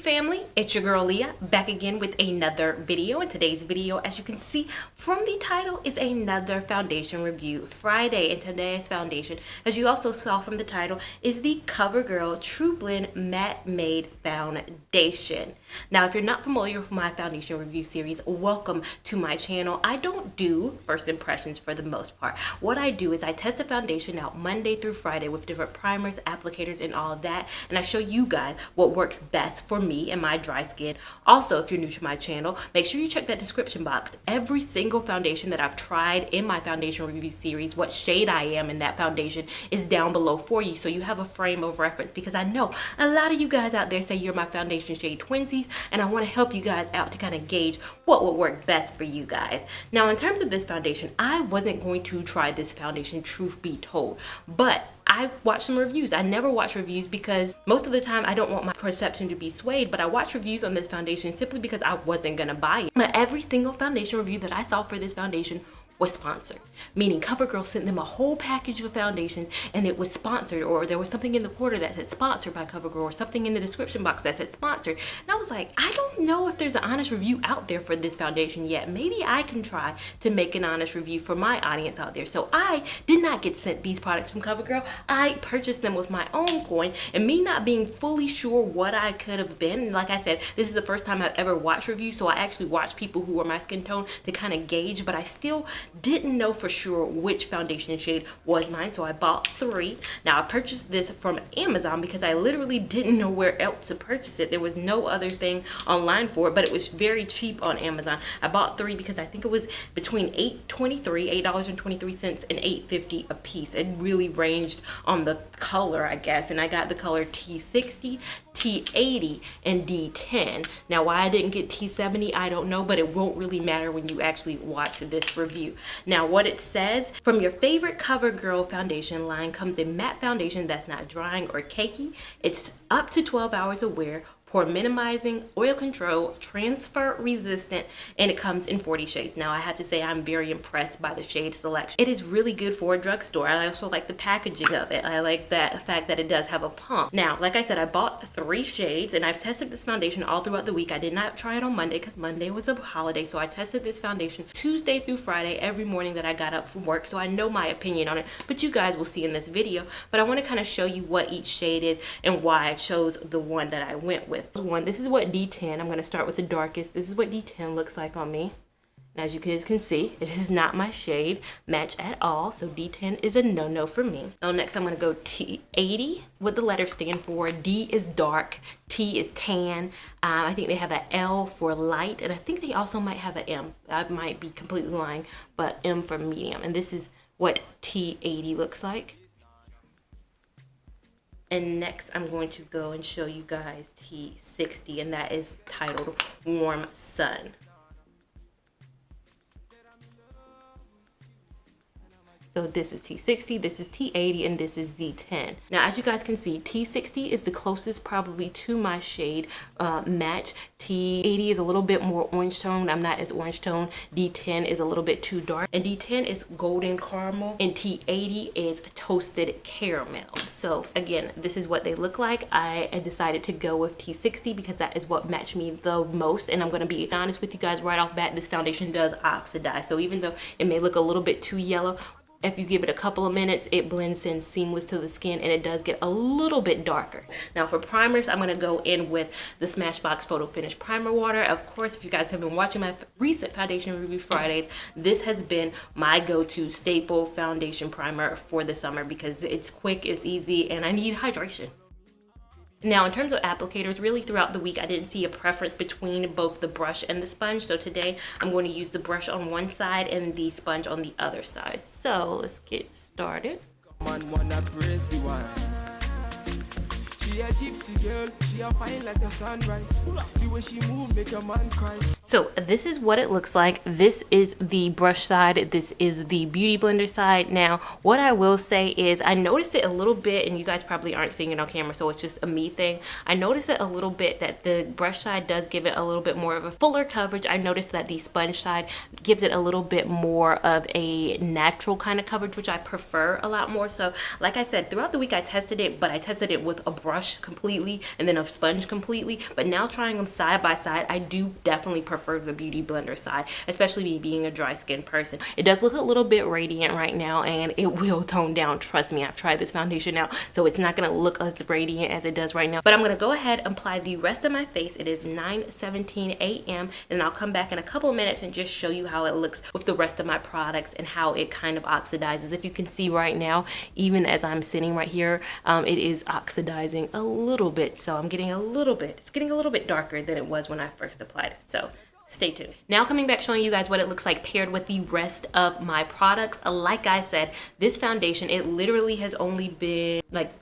family, it's your girl Leah back again with another video. In today's video, as you can see from the title, is another foundation review Friday, and today's foundation, as you also saw from the title, is the Covergirl TruBlend Matte Made Foundation. Now, if you're not familiar with my foundation review series, welcome to my channel. I don't do first impressions for the most part. What I do is I test the foundation out Monday through Friday with different primers, applicators, and all of that, and I show you guys what works best for me and my dry skin. Also, if you're new to my channel, make sure you check that description box. Every single foundation that I've tried in my foundation review series, what shade I am in that foundation, is down below for you, so you have a frame of reference, because I know a lot of you guys out there say you're my foundation shade twinsies, and I want to help you guys out to kind of gauge what would work best for you guys. Now, in terms of this foundation, I wasn't going to try this foundation, truth be told, but I watched some reviews. I never watch reviews because most of the time I don't want my perception to be swayed, but I watched reviews on this foundation simply because I wasn't gonna buy it. But every single foundation review that I saw for this foundation was sponsored, meaning CoverGirl sent them a whole package of foundations and it was sponsored, or there was something in the corner that said sponsored by CoverGirl, or something in the description box that said sponsored. And I was like, I don't know if there's an honest review out there for this foundation yet. Maybe I can try to make an honest review for my audience out there. So I did not get sent these products from CoverGirl. I purchased them with my own coin, and me not being fully sure what I could have been, and like I said, this is the first time I've ever watched reviews, so I actually watched people who were my skin tone to kind of gauge, but I still didn't know for sure which foundation shade was mine, so I bought 3. Now, I purchased this from Amazon because I literally didn't know where else to purchase it. There was no other thing online for it, but it was very cheap on Amazon. I bought 3 because I think it was between $8.23 and $8.50 a piece. It really ranged on the color, I guess, and I got the color T60, T80, and D10. Now, why I didn't get T70, I don't know, but it won't really matter when you actually watch this review. Now, what it says: from your favorite CoverGirl foundation line comes a matte foundation that's not drying or cakey. It's up to 12 hours of wear, pore minimizing, oil control, transfer resistant, and it comes in 40 shades. Now, I have to say I'm very impressed by the shade selection. It is really good for a drugstore. I also like the packaging of it. I like the fact that it does have a pump. Now, like I said, I bought 3 shades, and I've tested this foundation all throughout the week. I did not try it on Monday because Monday was a holiday, so I tested this foundation Tuesday through Friday every morning that I got up from work, so I know my opinion on it, but you guys will see in this video. But I want to kind of show you what each shade is and why I chose the one that I went with. This is what D10, I'm going to start with the darkest. This is what D10 looks like on me. And as you guys can see, it is not my shade match at all, so D10 is a no-no for me. So next I'm going to go T80, what the letters stand for. D is dark, T is tan. I think they have an L for light, and I think they also might have an M. I might be completely lying, but M for medium. And this is what T80 looks like. And next I'm going to go and show you guys T60, and that is titled Warm Sun. So this is T60, this is T80, and this is D10. Now, as you guys can see, T60 is the closest probably to my shade match. T80 is a little bit more orange toned. I'm not as orange toned. D10 is a little bit too dark. And D10 is golden caramel, and T80 is toasted caramel. So again, this is what they look like. I decided to go with T60 because that is what matched me the most. And I'm going to be honest with you guys right off bat, this foundation does oxidize. So even though it may look a little bit too yellow, if you give it a couple of minutes, it blends in seamless to the skin, and it does get a little bit darker. Now, for primers, I'm going to go in with the Smashbox Photo Finish Primer Water. Of course, if you guys have been watching my recent foundation review Fridays, this has been my go-to staple foundation primer for the summer because it's quick, it's easy, and I need hydration. Now, in terms of applicators, really throughout the week, I didn't see a preference between both the brush and the sponge. So today, I'm going to use the brush on one side and the sponge on the other side. So let's get started. She a gypsy girl, she a fine like the sunrise. The way she move make a man cry. So this is what it looks like. This is the brush side. This is the beauty blender side. Now, what I will say is I noticed it a little bit, and you guys probably aren't seeing it on camera, so it's just a me thing. I noticed it a little bit that the brush side does give it a little bit more of a fuller coverage. I noticed that the sponge side gives it a little bit more of a natural kind of coverage, which I prefer a lot more. So like I said, throughout the week I tested it, but I tested it with a brush completely and then a sponge completely. But now trying them side by side, I do definitely prefer the beauty blender side, especially me being a dry skin person. It does look a little bit radiant right now, and it will tone down. Trust me, I've tried this foundation out, so it's not gonna look as radiant as it does right now. But I'm gonna go ahead and apply the rest of my face. It is 9:17 a.m. and I'll come back in a couple of minutes and just show you how it looks with the rest of my products and how it kind of oxidizes. If you can see right now, even as I'm sitting right here, it is oxidizing a little bit. So I'm getting a little bit, it's getting a little bit darker than it was when I first applied it. So stay tuned. Now coming back showing you guys what it looks like paired with the rest of my products. Like I said, this foundation, it literally has only been like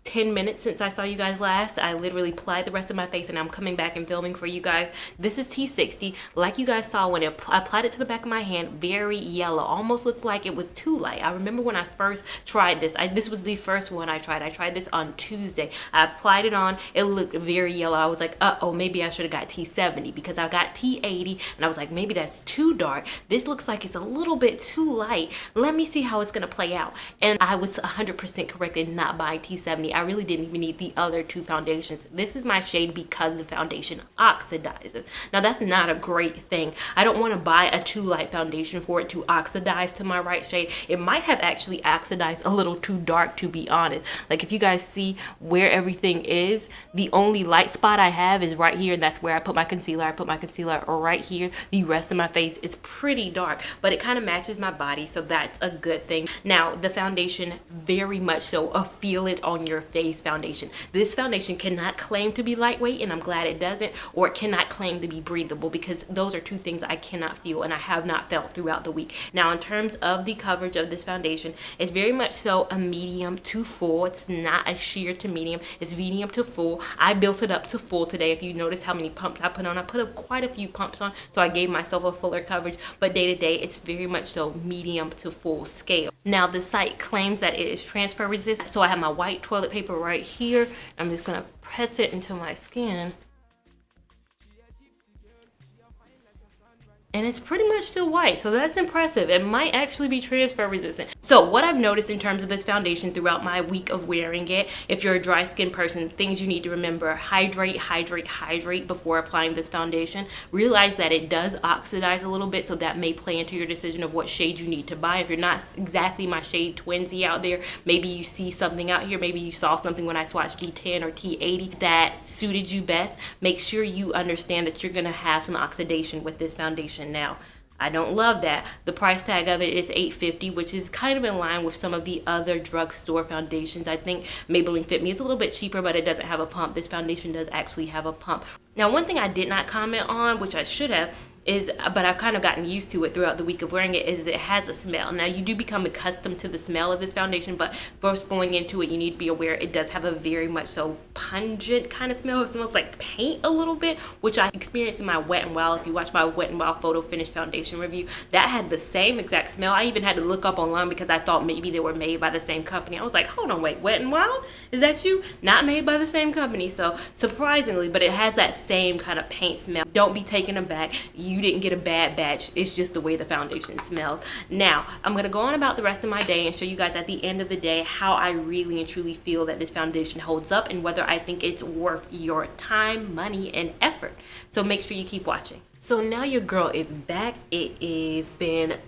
10 minutes since I saw you guys last. I literally applied the rest of my face and I'm coming back and filming for you guys. This is T60. Like you guys saw when I applied it to the back of my hand, very yellow, almost looked like it was too light. I remember when I first tried this, this was the first one I tried. I tried this on Tuesday. I applied it on, it looked very yellow. I was like, uh-oh, maybe I should have got T70 because I got T80 and I was like, maybe that's too dark. This looks like it's a little bit too light. Let me see how it's gonna play out. And I was 100% correct in not buying T70. I really didn't even need the other two foundations. This is my shade because the foundation oxidizes. Now that's not a great thing. I don't want to buy a too light foundation for it to oxidize to my right shade. It might have actually oxidized a little too dark, to be honest. Like if you guys see where everything is, the only light spot I have is right here, and that's where I put my concealer. I put my concealer right here. The rest of my face is pretty dark, but it kind of matches my body, so that's a good thing. Now the foundation, very much so a feel it on your face foundation. This foundation cannot claim to be lightweight, and I'm glad it doesn't, or it cannot claim to be breathable, because those are two things I cannot feel and I have not felt throughout the week. Now in terms of the coverage of this foundation, it's very much so a medium to full. It's not a sheer to medium, it's medium to full. I built it up to full today. If you notice how many pumps I put on, I put up quite a few pumps on, so I gave myself a fuller coverage, but day to day it's very much so medium to full scale. Now the site claims that it is transfer resistant, so I have my white toilet paper right here. I'm just gonna press it into my skin, and it's pretty much still white, so that's impressive. It might actually be transfer resistant. So what I've noticed in terms of this foundation throughout my week of wearing it, if you're a dry skin person, things you need to remember: hydrate, hydrate, hydrate before applying this foundation. Realize that it does oxidize a little bit, so that may play into your decision of what shade you need to buy. If you're not exactly my shade twinsy out there, maybe you see something out here, maybe you saw something when I swatched D10 or T80 that suited you best. Make sure you understand that you're gonna have some oxidation with this foundation. Now, I don't love that. The price tag of it is $8.50, which is kind of in line with some of the other drugstore foundations. I think Maybelline Fit Me is a little bit cheaper, but it doesn't have a pump. This foundation does actually have a pump. Now, one thing I did not comment on, which I should have, is, but I've kind of gotten used to it throughout the week of wearing it, is it has a smell. Now you do become accustomed to the smell of this foundation, but first going into it, you need to be aware it does have a very much so pungent kind of smell. It smells like paint a little bit, which I experienced in my Wet n Wild. If you watch my Wet n Wild photo finish foundation review, that had the same exact smell. I even had to look up online because I thought maybe they were made by the same company. I was like, hold on, wait, Wet n Wild? Is that you? Not made by the same company. So surprisingly, but it has that same kind of paint smell. Don't be taken aback. You didn't get a bad batch. It's just the way the foundation smells. Now, I'm going to go on about the rest of my day and show you guys at the end of the day how I really and truly feel that this foundation holds up and whether I think it's worth your time, money, and effort. So make sure you keep watching. So now your girl is back. It has been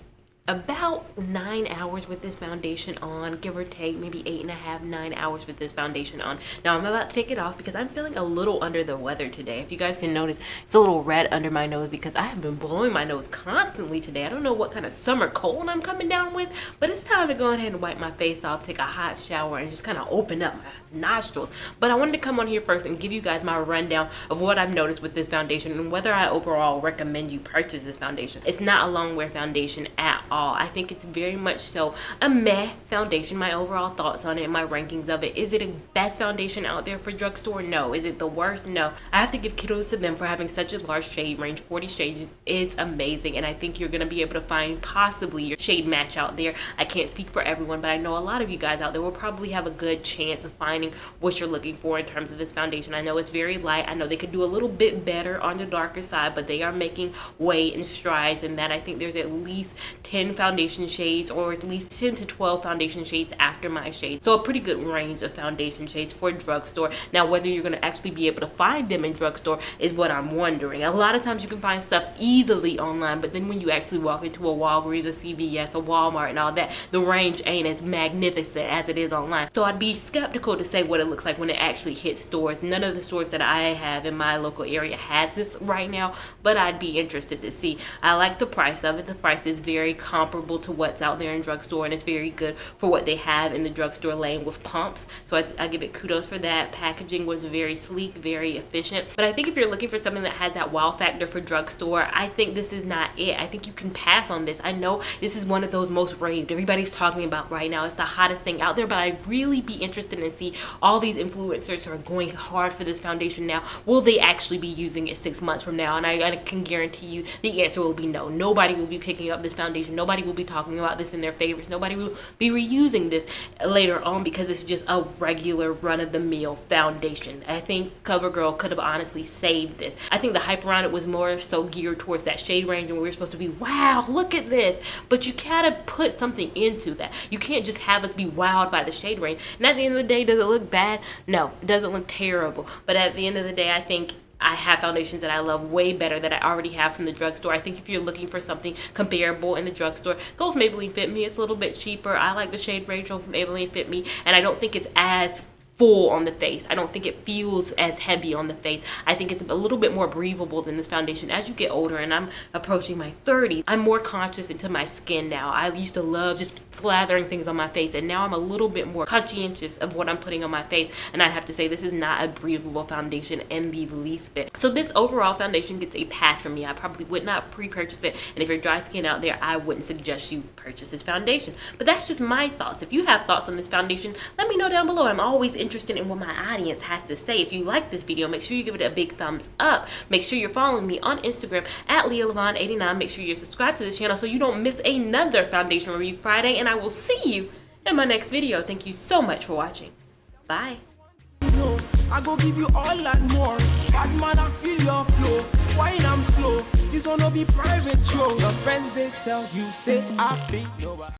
about 9 hours with this foundation on, give or take, maybe 8.5, 9 hours with this foundation on. Now I'm about to take it off because I'm feeling a little under the weather today. If you guys can notice, it's a little red under my nose because I have been blowing my nose constantly today. I don't know what kind of summer cold I'm coming down with, but it's time to go ahead and wipe my face off, take a hot shower, and just kind of open up my nostrils. But I wanted to come on here first and give you guys my rundown of what I've noticed with this foundation and whether I overall recommend you purchase this foundation. It's not a long wear foundation at all. all. I think it's very much so a meh foundation. My overall thoughts on it, my rankings of it. Is it a best foundation out there for drugstore? No. Is it the worst? No. I have to give kudos to them for having such a large shade range. 40 shades is amazing, and I think you're going to be able to find possibly your shade match out there. I can't speak for everyone, but I know a lot of you guys out there will probably have a good chance of finding what you're looking for in terms of this foundation. I know it's very light. I know they could do a little bit better on the darker side, but they are making way and strides in that. I think there's at least 10 foundation shades, or at least 10 to 12 foundation shades after my shade. So a pretty good range of foundation shades for drugstore. Now, whether you're going to actually be able to find them in drugstore is what I'm wondering. A lot of times you can find stuff easily online, but then when you actually walk into a Walgreens, a CVS, a Walmart and all that, the range ain't as magnificent as it is online. So I'd be skeptical to say what it looks like when it actually hits stores. None of the stores that I have in my local area has this right now, but I'd be interested to see. I like the price of it. The price is very comparable to what's out there in drugstore, and it's very good for what they have in the drugstore lane with pumps. So I give it kudos for that. Packaging was very sleek, very efficient. But I think if you're looking for something that has that wow factor for drugstore, I think this is not it. I think you can pass on this. I know this is one of those most raved, everybody's talking about right now. It's the hottest thing out there, but I'd really be interested in see all these influencers are going hard for this foundation now. Will they actually be using it 6 months from now? And I can guarantee you the answer will be no. Nobody will be picking up this foundation. Nobody will be talking about this in their favorites. Nobody will be reusing this later on because it's just a regular run-of-the-mill foundation. I think CoverGirl could have honestly saved this. I think the hype around it was more so geared towards that shade range, and we were supposed to be, wow, look at this. But you gotta put something into that. You can't just have us be wowed by the shade range. And at the end of the day, does it look bad? No, it doesn't look terrible. But at the end of the day, I think I have foundations that I love way better that I already have from the drugstore. I think if you're looking for something comparable in the drugstore, go with Maybelline Fit Me. It's a little bit cheaper. I like the shade range of Maybelline Fit Me, and I don't think it's as full on the face. I don't think it feels as heavy on the face. I think it's a little bit more breathable than this foundation. As you get older, and I'm approaching my 30s, I'm more conscious into my skin now. I used to love just slathering things on my face, and now I'm a little bit more conscientious of what I'm putting on my face, and I have to say this is not a breathable foundation in the least bit. So this overall foundation gets a pass from me. I probably would not pre-purchase it, and if you're dry skin out there, I wouldn't suggest you purchase this foundation. But that's just my thoughts. If you have thoughts on this foundation, let me know down below. I'm always interested in what my audience has to say. If you like this video, make sure you give it a big thumbs up. Make sure you're following me on Instagram at Lia Lavon 89. Make sure you're subscribed to this channel so you don't miss another foundation review Friday, and I will see you in my next video. Thank you so much for watching. Bye. I go give you all that more. Bad man, I feel your flow. Wine, I'm slow. This one no be private show. Your friends, they tell you, say I be nobody.